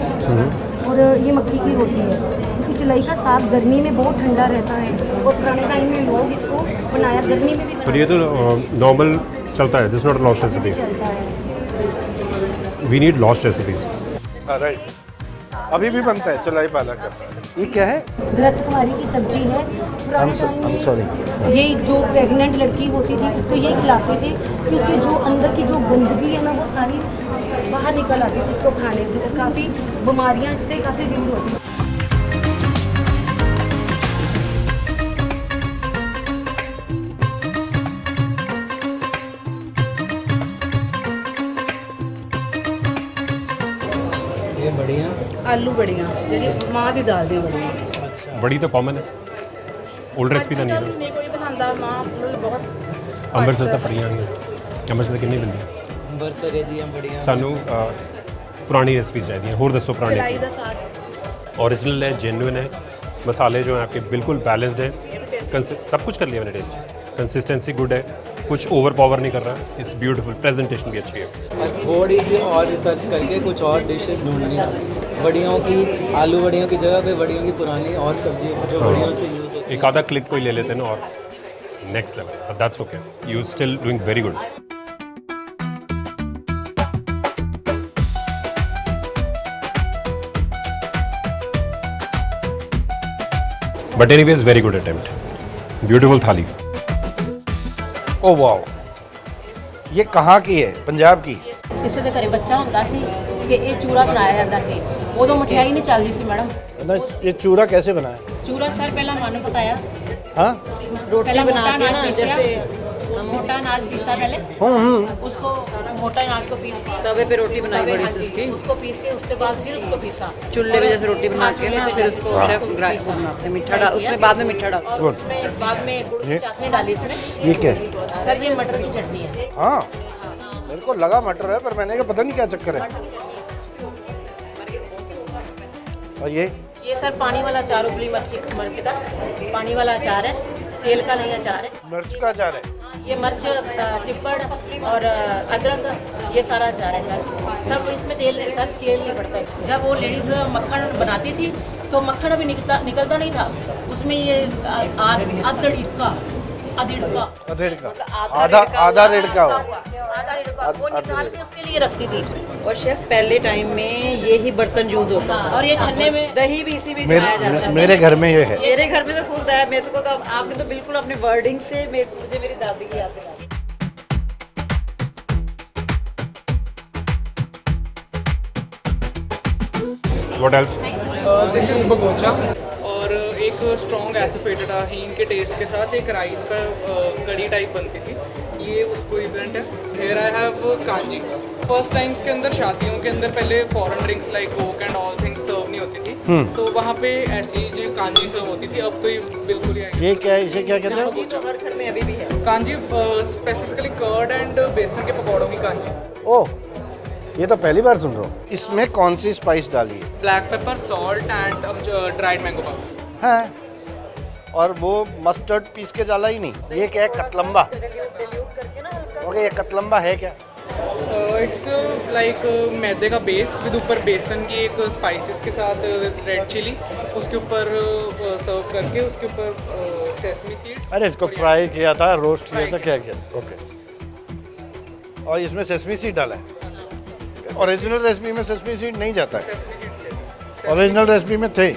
और ये मक्की की रोटी है। क्योंकि चुलाई का साग गर्मी में बहुत ठंडा रहता है, और पुराने टाइम में लोग इसको बनाया गर्मी में भी पर ये तो नॉर्मल चलता है, this not lost recipe. We need lost recipes. Right, अभी भी बनता है चुलाई पालक का। ये क्या है? घृत कुमारी की सब्जी है। पुराने टाइम में सॉरी, ये जो प्रेग्नेंट लड़की होती थी उसको ये खिलाते थे, क्योंकि जो अंदर की जो गंदगी है ना वो सारी बाहर निकल आती थी इसको खाने से, और काफ़ी बीमारियां इससे काफ़ी दूर होती थी। ये बढ़िया आलू बड़ियाँ, ਜਿਹੜੀ ਮਾਂ ਦੀ ਦਾਲ ਦੀਆਂ ਬੜੀਆਂ। बड़ी तो कॉमन है, ओल्ड रेसिपी तो नहीं है। ਨਹੀਂ ਕੋਈ ਬਣਾਉਂਦਾ, ਮਾਂ ਮਤਲਬ ਬਹੁਤ ਅੰਮ੍ਰਿਤਸਰ ਤਾਂ ਪੜੀਆਂ ਨੇ, ਅੰਮ੍ਰਿਤਸਰ ਕਿੰਨੀ ਮਿਲਦੀ? ਅੰਮ੍ਰਿਤਸਰ ਦੀਆਂ ਬੜੀਆਂ। ਸਾਨੂੰ पुरानी रेसिपी चाहिए, होर दसो पुरानी। ਚਲਾਈ ਦਾ ਸਾਗ ओरिजिनल है, जेन्युइन है, मसाले जो हैं आपके बिल्कुल बैलेंस्ड है, सब कुछ कर लिया मैंने टेस्ट, कंसिस्टेंसी गुड है, कुछ ओवर पावर नहीं कर रहा है, इट्स ब्यूटीफुल, प्रेजेंटेशन भी अच्छी है। थोड़ी सी और रिसर्च करके कुछ और डिशेज ढूंढनी है, बड़ियों की, आलू बड़ियों की जगह पे बड़ियों की पुरानी और सब्जी जो बड़ियों से यूज़ होती है। एक आधा क्लिक कोई ले लेते हैं ना, और next level, but that's okay, you still doing very good. But anyways very good attempt, beautiful thali. Oh wow, ये कहाँ की है? पंजाब की? ਕਿਸੇ ਦੇ ਘਰੇ ਬੱਚਾ ਹੁੰਦਾ ਸੀ ਕਿ ਇਹ ਚੂਰਾ ਬਣਾਇਆ ਜਾਂਦਾ ਸੀ, ਉਦੋਂ ਮਠਿਆਈ ਨਹੀਂ ਚੱਲਦੀ ਸੀ ਮੈਡਮ। ये चूरा कैसे बना है? ਚੂਰਾ ਸਰ ਪਹਿਲਾਂ ਮੈਨੂੰ ਪਕਾਇਆ, हाँ, रोटी बना के ना, जैसे मोटा अनाज पीसा पहले, उसको मोटा अनाज को पीस के तवे पे रोटी बनाई बड़ी सी उसकी, उसको पीस के उसके बाद फिर उसको पीसा चूल्हे पे जैसे रोटी बना के ना, फिर उसको शेफ ग्राइंड बनाते हैं, मीठा डाल, उसमें बाद में मीठा डाल, और उसमें बाद में गुड़ की चाशनी डाली इसमें। ये क्या? सर ये मटर की चटनी है। हाँ, मेरे को लगा मटर है, पर मैंने कहा पता नहीं क्या चक्कर है। और ये सर पानी वाला अचार, उबली मिर्च का पानी वाला अचार है, तेल का नहीं अचार है। मिर्च का अचार है? ये मिर्च, चिप्पड़ और अदरक, ये सारा अचार है सर। सब इसमें तेल नहीं पड़ता है। जब वो लेडीज़ मक्खन बनाती थी तो मक्खन अभी निकलता नहीं था, उसमें ये आधा रिड़का वो निकाल के उसके लिए रखती थी। और शेफ पहले टाइम में ये ही बर्तन यूज होता था और ये छन्ने में दही भी इसी में जमाया जाता है। मेरे घर में ये है। मेरे घर में तो खुद है। मेरे को तो आपने तो बिल्कुल अपने वर्डिंग से मुझे मेरी दादी की याद दिला दी। What else? दिस इज बगोचा और एक स्ट्रॉन्ग एसोफेटेड हींग के टेस्ट के साथ एक राइस का कड़ी टाइप बनती थी, ये उसको रिप्रेजेंट है। Here I have kanji. First times के अंदर शादियों के अंदर पहले foreign drinks like Coke and all things serve नहीं होती थी, तो वहाँ पे ऐसी जो कांजी सर्व होती थी। अब तो ये बिल्कुल ही ये क्या है, इसे क्या कहते हैं? तो हर घर में अभी भी है कांजी, स्पेसिफिकली कर्ड एंड बेसन के पकौड़ों की कांजी। ओह, ये तो पहली बार सुन रहा हूँ। इसमें कौन सी स्पाइस डाली है? Black pepper, salt and dried mango powder. हाँ, और वो मस्टर्ड पीस के डाला ही नहीं। ये क्या है, कतलम्बा? ओके, ये कतलम्बा है क्या? इट्स लाइक मैदे का बेस विद ऊपर बेसन की एक स्पाइसेस के साथ रेड चिली, उसके ऊपर सर्व करके उसके ऊपर सेसमी सीड्स। अरे इसको फ्राई किया था, रोस्ट किया था, क्या किया? ओके, और इसमें सेसमी सीड डाला है। ओरिजिनल रेसिपी में सेसमी सीड नहीं जाता है। ओरिजिनल रेसिपी में थे।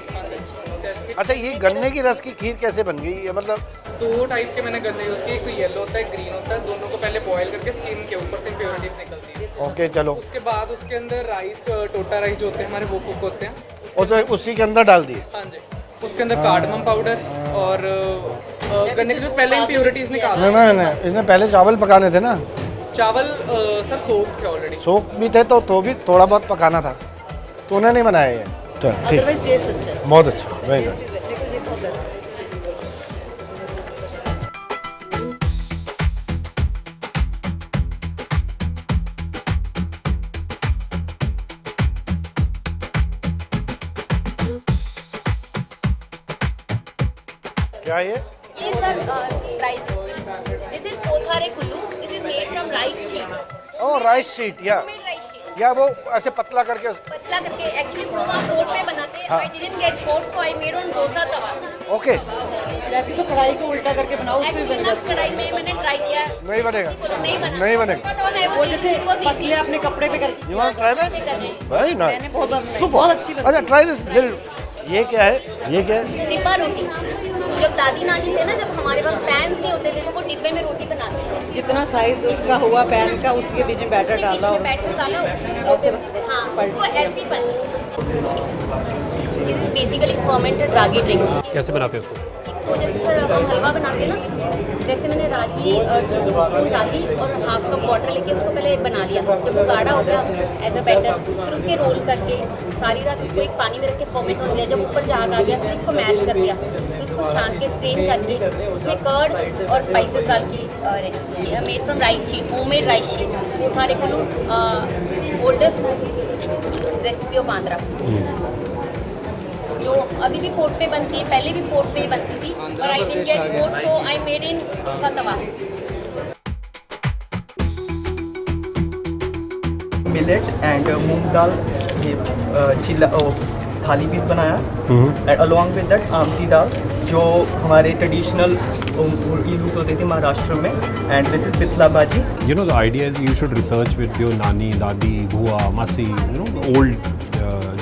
अच्छा, ये गन्ने की रस की खीर कैसे बन गई? ये मतलब दो टाइप के मैंने गन्ने यूज़ किए, एक येलो होता है, ग्रीन होता है। दोनों को पहले बॉयल करके स्किन के ऊपर से इम्प्योरिटीज निकलती है। ओके, चलो। उसके बाद उसके अंदर राइस, टोटा राइस जो होते हैं हमारे, वो कुक होते हैं। और तो उसी के अंदर डाल दिए? हाँ जी, उसके अंदर कार्डमम पाउडर और गन्ने के जो पहले इम्प्योरिटीज निकाल। नहीं, इसने पहले चावल पकाने थे ना? चावल सर सोक थे ऑलरेडी। सोक भी थे तो भी थोड़ा बहुत पकाना था, तो उन्हें नहीं बनाया ये। चल ठीक, अदरवाइज टेस्ट अच्छा है। बहुत अच्छा, वेरी गुड। क्या ये? ये sir rice, this is Kothare Kullu, this is made from rice sheet. Oh, rice sheet, या वो ऐसे पतला करके एक्चुअली वो हम पोट पे बनाते हैं। I didn't get pot, so I made on dosa tawa. Okay, वैसे तो कढ़ाई को उल्टा करके बनाओ, उसमें बन जाता है। कढ़ाई में मैंने ट्राई किया, नहीं बनेगा, नहीं बनेगा। वो जैसे पतले अपने कपड़े पे करके। You want try that? Very nice, मैंने बहुत बार बनाई, सुपर, बहुत अच्छी बनती है। अच्छा, ट्राई दिस। ये क्या है? ये क्या है? डिब्बा रोटी। जब दादी नानी थे ना, जब हमारे पास पैन्स नहीं होते थे तो वो डिब्बे में रोटी बनाते थे। जितना साइज उसका हुआ पैन का, उसके बीच में बैटर डाला और बैटर डाला, हाँ, वो ऐसी बेसिकली फर्मेंटेड रागी ड्रिंक। कैसे बनाते हैं उसको? तो जैसे सर हम हलवा बनाते हैं ना, वैसे मैंने रागी और हाफ कप वाटर लेके उसको पहले बना लिया। जब वो गाढ़ा हो गया एज अ बैटर, फिर उसके रोल करके सारी रात उसको एक पानी में रख के फर्मेंट हो गया। जब ऊपर झाग आ गया, फिर उसको मैश कर दिया, फिर उसको छान के स्ट्रेन करके उसमें कर्ड और स्पाइसेस डाल के ready. Made from rice sheet, homemade rice sheet. Kothare Kullu, oldest recipe of Andhra, जो अभी भी पोर्ट पे बनती है, पहले भी पोर्ट पे ही बनती थी, और I didn't get pot, so I made in dosa tawa. Millet and moong dal, ये चिल्ला थाली पीस बनाया, and along with that amti dal, जो हमारे ट्रेडिशनल यूज होते थे महाराष्ट्र में, एंड दिस इज पितला भाजी। You know, the idea is you should research with your नानी, दादी, बुआ, मासी, you know, old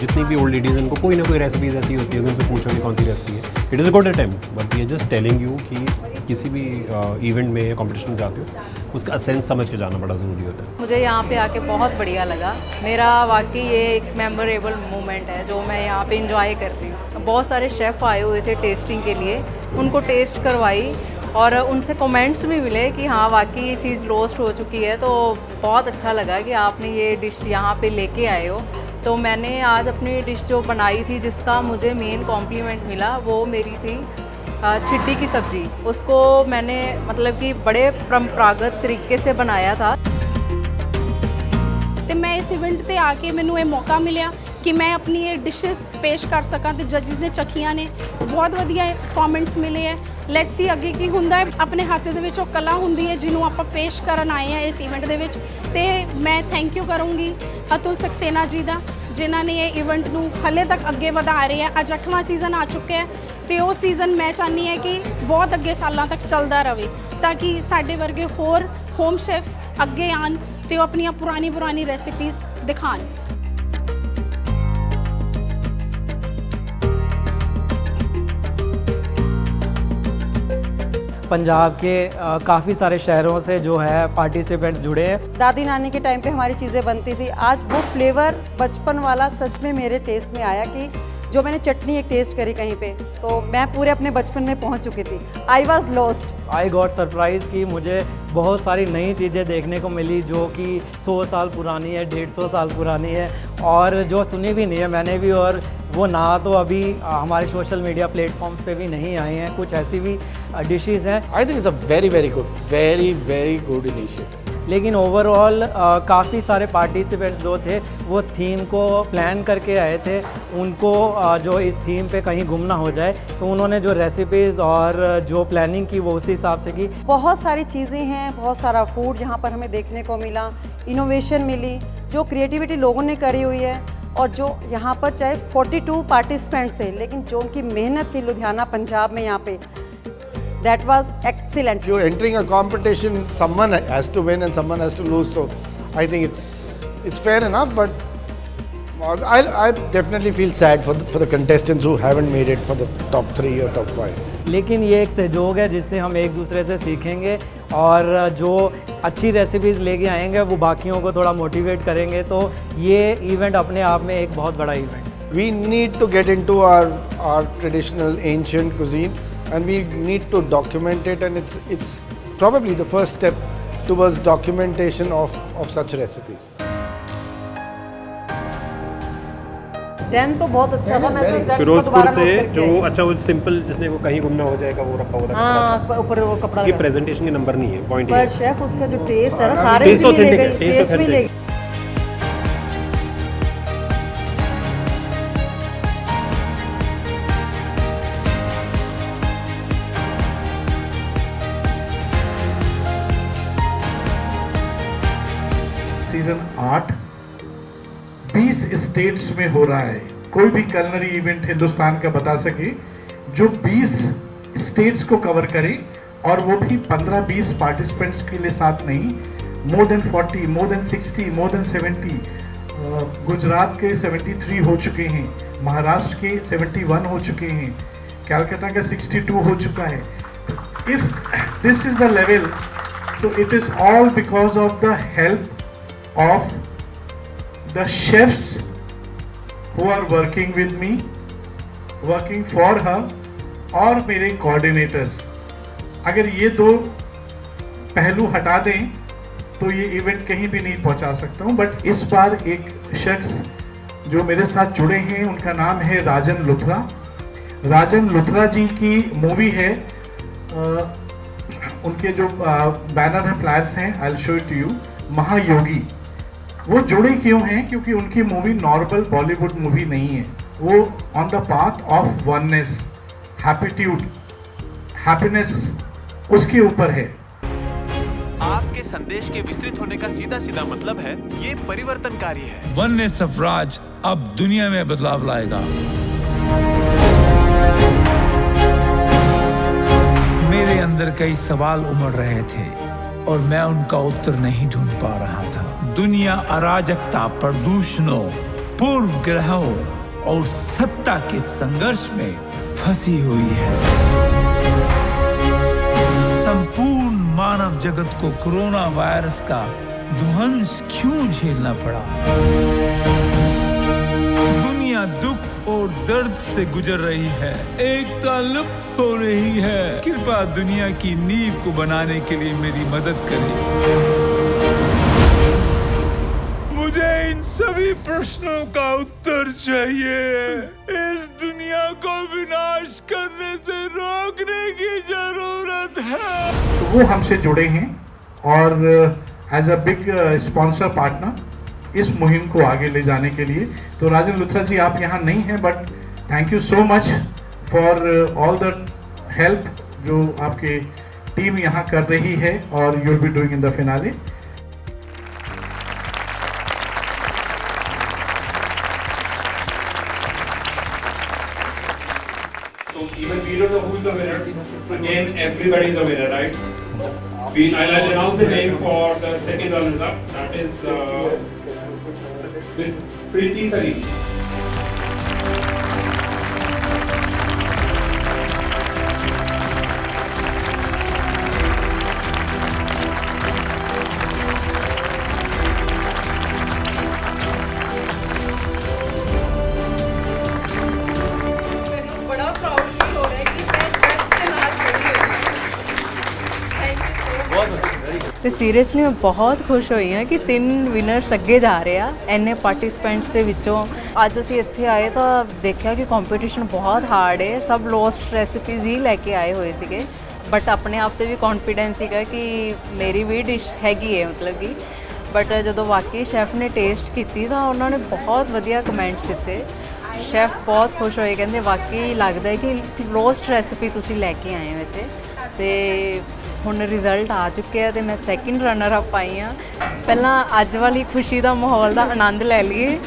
जितनी भी ओल्ड लेडीज़ हैं, उनको कोई ना कोई रेसिपीज ऐसी होती है, उनसे पूछो कि कौन सी रेसिपी है। It is a good attempt, but we are just telling you कि किसी भी इवेंट में या कॉम्पिटिशन में जाते हो, उसका सेंस समझ के जाना बड़ा ज़रूरी होता है। मुझे यहाँ पे आके बहुत बढ़िया लगा। मेरा वाकई ये एक मेमोरेबल मोमेंट है जो मैं यहाँ पे इंजॉय करती हूँ। बहुत सारे शेफ़ आए हुए थे टेस्टिंग के लिए, उनको टेस्ट करवाई और उनसे कमेंट्स भी मिले कि हाँ वाकई ये चीज़ रोस्ट हो चुकी है। तो बहुत अच्छा लगा कि आपने ये डिश यहाँ पे लेके आए हो। तो मैंने आज अपनी डिश जो बनाई थी, जिसका मुझे मेन कॉम्प्लीमेंट मिला, वो मेरी थी छिट्टी की सब्ज़ी। उसको मैंने मतलब कि बड़े परंपरागत तरीके से बनाया था। ਤੇ ਮੈਂ ਇਸ ਇਵੈਂਟ ਤੇ ਆ ਕੇ ਮੈਨੂੰ ਇਹ ਮੌਕਾ ਮਿਲਿਆ कि मैं अपनी ये डिशेस पेश कर सकां ਤੇ ਜੱਜਸ ਨੇ ਚੱਖੀਆਂ ਨੇ ਬਹੁਤ ਵਧੀਆ ਕਮੈਂਟਸ ਮਿਲੇ ਹੈ ਲੈਟਸ ਸੀ ਅੱਗੇ ਕੀ ਹੁੰਦਾ ਹੈ ਆਪਣੇ ਹੱਥ ਦੇ ਵਿੱਚ ਉਹ ਕਲਾ ਹੁੰਦੀ ਹੈ ਜਿਹਨੂੰ ਆਪਾਂ ਪੇਸ਼ ਕਰਨ ਆਏ ਆ ਇਸ ਇਵੈਂਟ ਦੇ ਵਿੱਚ ਤੇ ਮੈਂ ਥੈਂਕ ਯੂ ਕਰੂੰਗੀ ਅਤੁਲ ਸਕਸੇਨਾ ਜੀ ਦਾ ਜਿਨ੍ਹਾਂ ਨੇ ਇਹ ਇਵੈਂਟ ਨੂੰ ਹਲੇ ਤੱਕ ਅੱਗੇ ਵਧਾ ਰਹੇ ਆ ਅੱਜ 8ਵਾਂ ਸੀਜ਼ਨ ਆ ਚੁੱਕਿਆ ਹੈ ਤੇ ਉਹ ਸੀਜ਼ਨ ਮੈਂ ਚਾਹਨੀ ਹੈ ਕਿ ਬਹੁਤ ਅੱਗੇ ਸਾਲਾਂ ਤੱਕ ਚੱਲਦਾ ਰਹੇ ਤਾਂ ਕਿ ਸਾਡੇ ਵਰਗੇ ਹੋਰ ਹੋਮ ਸ਼ੈਫਸ ਅੱਗੇ ਆਣ ਤੇ ਉਹ ਆਪਣੀਆਂ ਪੁਰਾਣੀ ਰੈਸਿਪੀਜ਼ ਦਿਖਾਣ पंजाब के काफ़ी सारे शहरों से जो है पार्टिसिपेंट्स जुड़े हैं। दादी नानी के टाइम पे हमारी चीज़ें बनती थी आज वो फ्लेवर बचपन वाला सच में मेरे टेस्ट में आया कि जो मैंने चटनी एक टेस्ट करी कहीं पे तो मैं पूरे अपने बचपन में पहुंच चुकी थी I was lost I got surprise कि मुझे बहुत सारी नई चीज़ें देखने को मिली जो कि 100 साल पुरानी है 150 साल पुरानी है और जो सुनी भी नहीं है मैंने भी और वो ना तो अभी हमारे सोशल मीडिया प्लेटफॉर्म्स पे भी नहीं आए हैं कुछ ऐसी भी डिशेस हैं। I think it's a very good initiative लेकिन ओवरऑल काफ़ी सारे पार्टिसिपेंट्स जो थे वो थीम को प्लान करके आए थे उनको जो इस थीम पे कहीं गुम ना हो जाए तो उन्होंने जो रेसिपीज़ और जो प्लानिंग की वो उसी हिसाब से की। बहुत सारी चीज़ें हैं बहुत सारा फूड यहाँ पर हमें देखने को मिला इनोवेशन मिली जो क्रिएटिविटी लोगों ने करी हुई है और जो यहाँ पर चाहे 42 पार्टिसिपेंट्स थे लेकिन जो उनकी मेहनत थी लुधियाना पंजाब में यहाँ पे that was excellent. You're entering a competition, someone has to win and someone has to lose, so I think it's fair enough, but I definitely feel sad for the contestants who haven't made it for the top 3 or top 5. लेकिन ये एक सहयोग है जिससे हम एक दूसरे से सीखेंगे और जो अच्छी रेसिपीज़ लेके आएंगे वो बाकियों को थोड़ा मोटिवेट करेंगे तो ये इवेंट अपने आप में एक बहुत बड़ा event. We need to get into our traditional ancient cuisine and we need to document it and it's probably the first step towards documentation of such recipes. Then तो बहुत अच्छा था मैं फिरोजपुर से जो अच्छा वो सिंपल जिसमें वो कहीं गुम ना हो जाएगा वो रखा हुआ हाँ ऊपर वो कपड़ा इसकी प्रेजेंटेशन के नंबर नहीं है पॉइंट पर शेफ उसका जो टेस्ट है ना सारे टेस्ट ऑथेंटिक है टेस्ट ऑथेंटिक सीजन 8 20 स्टेट्स में हो रहा है कोई भी कलनरी इवेंट हिंदुस्तान का बता सके जो 20 स्टेट्स को कवर करे और वो भी 15-20 पार्टिसिपेंट्स के लिए साथ नहीं more than 40 more than 60 more than 70 Gujarat के 73 हो चुके हैं महाराष्ट्र के 71 हो चुके हैं कलकत्ता का 62 हो चुका है if this is the level तो it is all because of the help of the chefs who are working with me, working for her और मेरे coordinators। अगर ये दो पहलू हटा दें तो ये इवेंट कहीं भी नहीं पहुंचा सकता हूं बट इस बार एक शख्स जो मेरे साथ जुड़े हैं उनका नाम है राजन लुथरा। राजन लुथरा जी की मूवी है उनके जो बैनर है फ्लैग्स हैं I will show it to you Mahayogi. वो जुड़े क्यों हैं क्योंकि उनकी मूवी नॉर्मल बॉलीवुड मूवी नहीं है वो on the path of oneness happitude happiness उसके ऊपर है। आपके संदेश के विस्तृत होने का सीधा सीधा मतलब है ये परिवर्तनकारी है। वननेस ऑफ राज अब दुनिया में बदलाव लाएगा। मेरे अंदर कई सवाल उमड़ रहे थे और मैं उनका उत्तर नहीं ढूंढ पा रहा था। दुनिया अराजकता प्रदूषणों पूर्व ग्रहों और सत्ता के संघर्ष में फंसी हुई है। संपूर्ण मानव जगत को कोरोना वायरस का ध्वंस क्यों झेलना पड़ा? दुनिया दुख और दर्द से गुजर रही है, एकता लुप्त हो रही है। कृपया दुनिया की नींव को बनाने के लिए मेरी मदद करें। मुझे इन सभी प्रश्नों का उत्तर चाहिए। इस दुनिया को विनाश करने से रोकने की जरूरत है। तो वो हमसे जुड़े हैं और as a big sponsor partner इस मुहिम को आगे ले जाने के लिए। तो राजन लुथरा जी आप यहाँ नहीं हैं, but thank you so much for all the help जो आपके टीम यहाँ कर रही है और you will be doing in the finale. Even we don't know who's the winner. Again, everybody is a winner, right? I'll announce the name for the second runners-up. That is Miss Preeti Sarin. ਤੇ seriously ਮੈਂ ਬਹੁਤ ਖੁਸ਼ ਹੋਈ ਹਾਂ ਕਿ 3 winners ਅੱਗੇ ਜਾ ਰਹੇ ਆ ਐਨੇ ਪਾਰਟਿਸਪੈਂਟਸ ਦੇ ਵਿੱਚੋਂ। ਅੱਜ ਅਸੀਂ ਇੱਥੇ ਆਏ ਤਾਂ ਦੇਖਿਆ ਕਿ ਕੰਪੀਟੀਸ਼ਨ ਬਹੁਤ ਹਾਰਡ ਹੈ, ਸਭ ਲੋਸਟ ਰੈਸਿਪੀਜ਼ ਹੀ ਲੈ ਕੇ ਆਏ ਹੋਏ ਸੀਗੇ, ਬਟ ਆਪਣੇ ਆਪ ਤੇ ਵੀ ਕੌਨਫੀਡੈਂਸ ਸੀਗਾ ਕਿ ਮੇਰੀ ਵੀ ਡਿਸ਼ ਹੈਗੀ ਹੈ ਮਤਲਬ ਕਿ। ਬਟ ਜਦੋਂ ਵਾਕਈ ਸ਼ੈਫ ਨੇ ਟੇਸਟ ਕੀਤੀ ਤਾਂ ਉਹਨਾਂ ਨੇ ਬਹੁਤ ਵਧੀਆ ਕਮੈਂਟਸ ਦਿੱਤੇ। ਸ਼ੈਫ ਬਹੁਤ ਖੁਸ਼ ਹੋਏ, ਕਹਿੰਦੇ ਵਾਕਈ ਲੱਗਦਾ ਹੈ ਕਿ ਲੋਸਟ ਰੈਸਿਪੀ ਤੁਸੀਂ ਲੈ ਕੇ ਆਏ ਹੋ ਇੱਥੇ। ਤੇ ਹੁਣ ਰਿਜ਼ਲਟ ਆ ਚੁੱਕੇ ਆ ਤੇ ਮੈਂ ਸੈਕਿੰਡ ਰਨਰ ਅਪ ਆਈ ਹਾਂ। ਪਹਿਲਾਂ ਅੱਜ ਵਾਲੀ ਖੁਸ਼ੀ ਦਾ ਮਾਹੌਲ ਦਾ ਆਨੰਦ ਲੈ ਲਈਏ,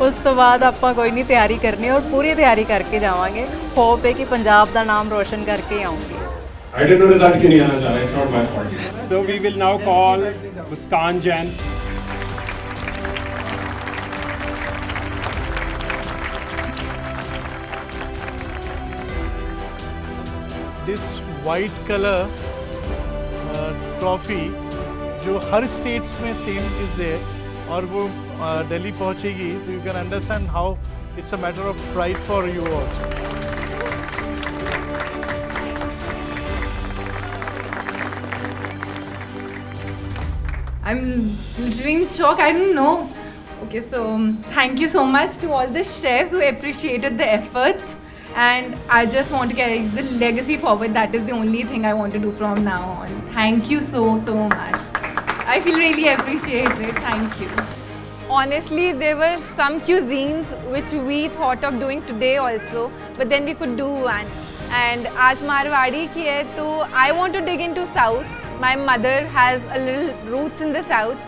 ਉਸ ਤੋਂ ਬਾਅਦ ਆਪਾਂ ਕੋਈ ਨਹੀਂ ਤਿਆਰੀ ਕਰਨੀ ਔਰ ਪੂਰੀ ਤਿਆਰੀ ਕਰਕੇ ਜਾਵਾਂਗੇ। ਹੋਪ ਹੈ ਕਿ ਪੰਜਾਬ ਦਾ ਨਾਮ ਰੋਸ਼ਨ ਕਰਕੇ ਆਉਂਗੇ। I didn't know result क्यों नहीं आना चाह रहा. It's not my fault. So we will now call Muskan Jain. This white color trophy जो हर स्टेट्स में सेम इज देयर और वो दिल्ली पहुंचेगी, तो you can understand how it's a matter of pride for you also. I'm literally in shock. I don't know. Okay, so thank you so much to all the chefs who appreciated the efforts, and I just want to carry the legacy forward. That is the only thing I want to do from now on. Thank you so much. I feel really appreciated. Thank you. Honestly, there were some cuisines which we thought of doing today also, but then we could do one. And आज मारवाड़ी की है, तो I want to dig into South. My mother has a little roots in the South,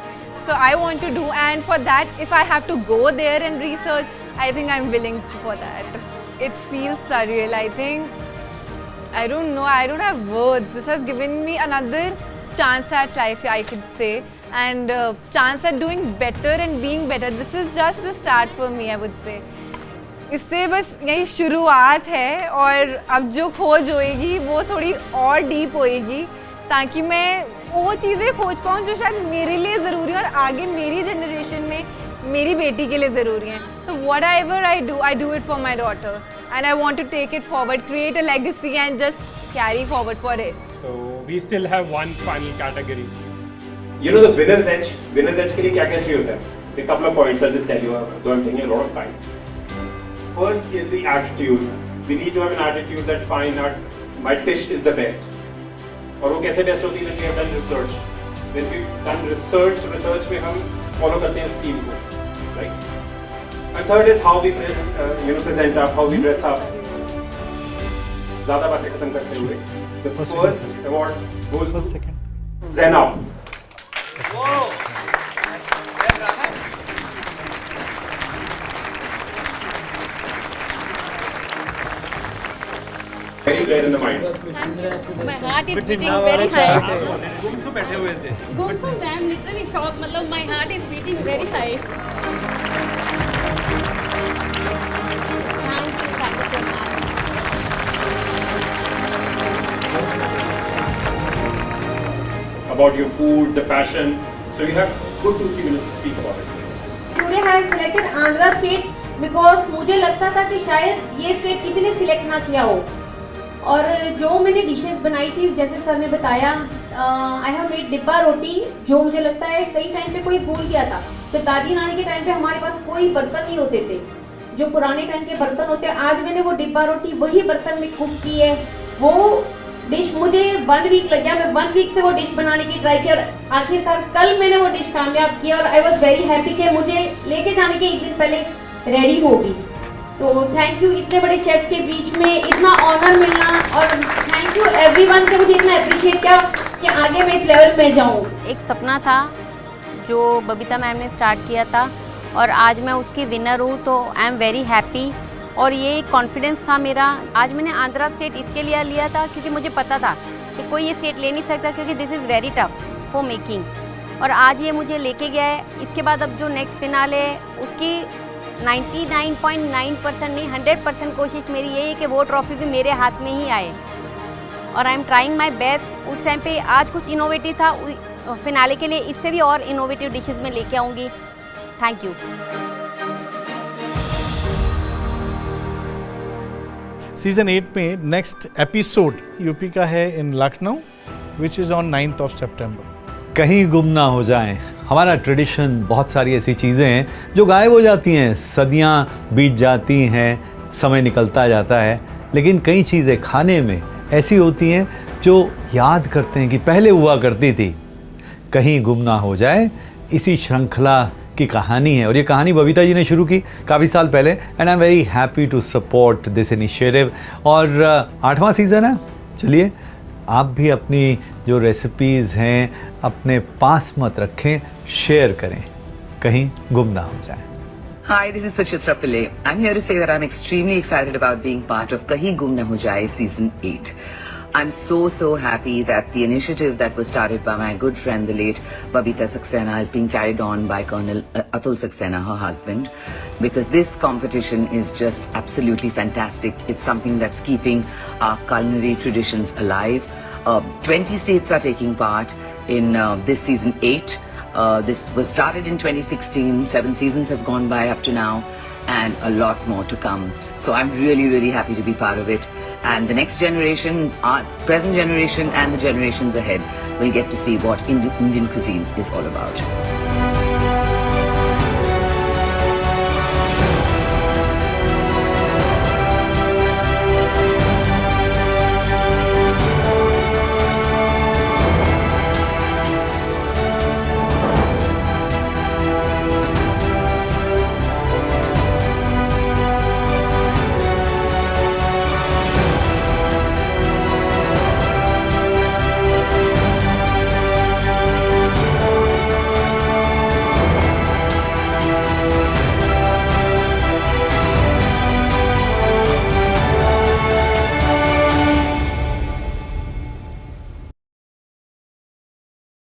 so I want to do, and for that, if I have to go there and research, I think I'm willing for that. It feels surreal. I think, I don't know, I don't have words. This has given me another chance at life, I could say, and chance at doing better and being better. This is just the start for me, I would say. इससे बस यही शुरुआत है, और अब जो खोज होएगी वो थोड़ी और डीप होएगी, ताकि मैं वो चीज़ें खोज पाऊँ जो शायद मेरे लिए ज़रूरी है और आगे मेरी जनरेशन में मेरी बेटी के लिए ज़रूरी हैं. So whatever I do it for my daughter, and I want to take it forward, create a legacy and just carry forward for it. So we still have one final category. You know the winner's edge के लिए क्या क्या चाहिए होता है? A couple of points I'll just tell you, though I'm taking a lot of time. First is the attitude. We need to have an attitude that fine art, my dish is the best. और वो कैसे best होती है? when we have done research. When we've done research में हम follow करते हैं इस theme को, right? And third is how we present up, how we dress up. ज़्यादा बातें खत्म करते हुए, the first award goes to Zainab. Very clear in the mind. My heart is beating very high. गुमसुम बैठे हुए थे. गुमसुम, I am literally shocked. मतलब my heart is beating very high. Thank you so much. About your food, the passion. So you have good 2-3 minutes to speak about it. Today I have selected Andhra state because मुझे लगता था कि शायद ये state किसी ने select ना किया हो. और जो मैंने डिशेस बनाई थी, जैसे सर ने बताया, आई हैव मेड डिब्बा रोटी, जो मुझे लगता है कई टाइम पे कोई भूल गया था. तो दादी नानी के टाइम पे हमारे पास कोई बर्तन नहीं होते थे, जो पुराने टाइम के बर्तन होते हैं. आज मैंने वो डिब्बा रोटी वही बर्तन में कुक की है. वो डिश मुझे 1 वीक लग गया, मैं 1 वीक से वो डिश बनाने की ट्राई की और आखिरकार कल मैंने वो डिश कामयाब किया और आई वॉज वेरी हैप्पी कि मुझे लेके जाने के एक दिन पहले रेडी होगी। तो थैंक यू इतने बड़े शेफ के बीच में इतना ऑनर मिलना और थैंक यू एवरीवन के मुझे इतना अप्रिशिएट किया कि आगे मैं इस लेवल में जाऊँ। एक सपना था जो बबीता मैम ने स्टार्ट किया था और आज मैं उसकी विनर हूँ, तो आई एम वेरी हैप्पी। और ये कॉन्फिडेंस था मेरा। आज मैंने आंध्रा स्टेट इसके लिए लिया था क्योंकि मुझे पता था कि कोई ये स्टेट ले नहीं सकता क्योंकि this is very tough for making. और आज ये मुझे लेके गया है। इसके बाद अब जो नेक्स्ट फिनाले है उसकी 99.9% नहीं 100% कोशिश मेरी यही है कि वो ट्रॉफी भी मेरे हाथ में ही आए और I am trying my best. उस टाइम पे आज कुछ इनोवेटिव था, फिनाले के लिए इससे भी और इनोवेटिव डिशेस में लेके आऊँगी। Thank you. सीजन 8 में नेक्स्ट एपिसोड यूपी का है in Lucknow which is on 9th of September। कहीं गुम ना हो जाएं, हमारा ट्रेडिशन, बहुत सारी ऐसी चीज़ें हैं जो गायब हो जाती हैं, सदियां बीत जाती हैं, समय निकलता जाता है, लेकिन कई चीज़ें खाने में ऐसी होती हैं जो याद करते हैं कि पहले हुआ करती थी। कहीं गुम ना हो जाए इसी श्रृंखला की कहानी है और ये कहानी बबीता जी ने शुरू की काफ़ी साल पहले and I am very happy to support this initiative. और 8वां सीज़न है। चलिए आप भी अपनी जो रेसिपीज़ हैं अपने पास मत रखें, शेयर करें, कहीं गुम ना हो जाए। Hi, this is Suchitra Pillai. I'm here to say that I'm extremely excited about being part of Kahin Gum Na Ho Jaye Season 8. I'm so happy that the initiative that was started by my good friend, the late Babita Saxena, is being carried on by Colonel Atul Saxena, her husband, because this competition is just absolutely fantastic. It's something that's keeping our culinary traditions alive. 20 states are taking part in this season 8. This was started in 2016, 7 seasons have gone by up to now, and a lot more to come. So I'm really happy to be part of it. And the next generation, our present generation and the generations ahead will get to see what Indian cuisine is all about.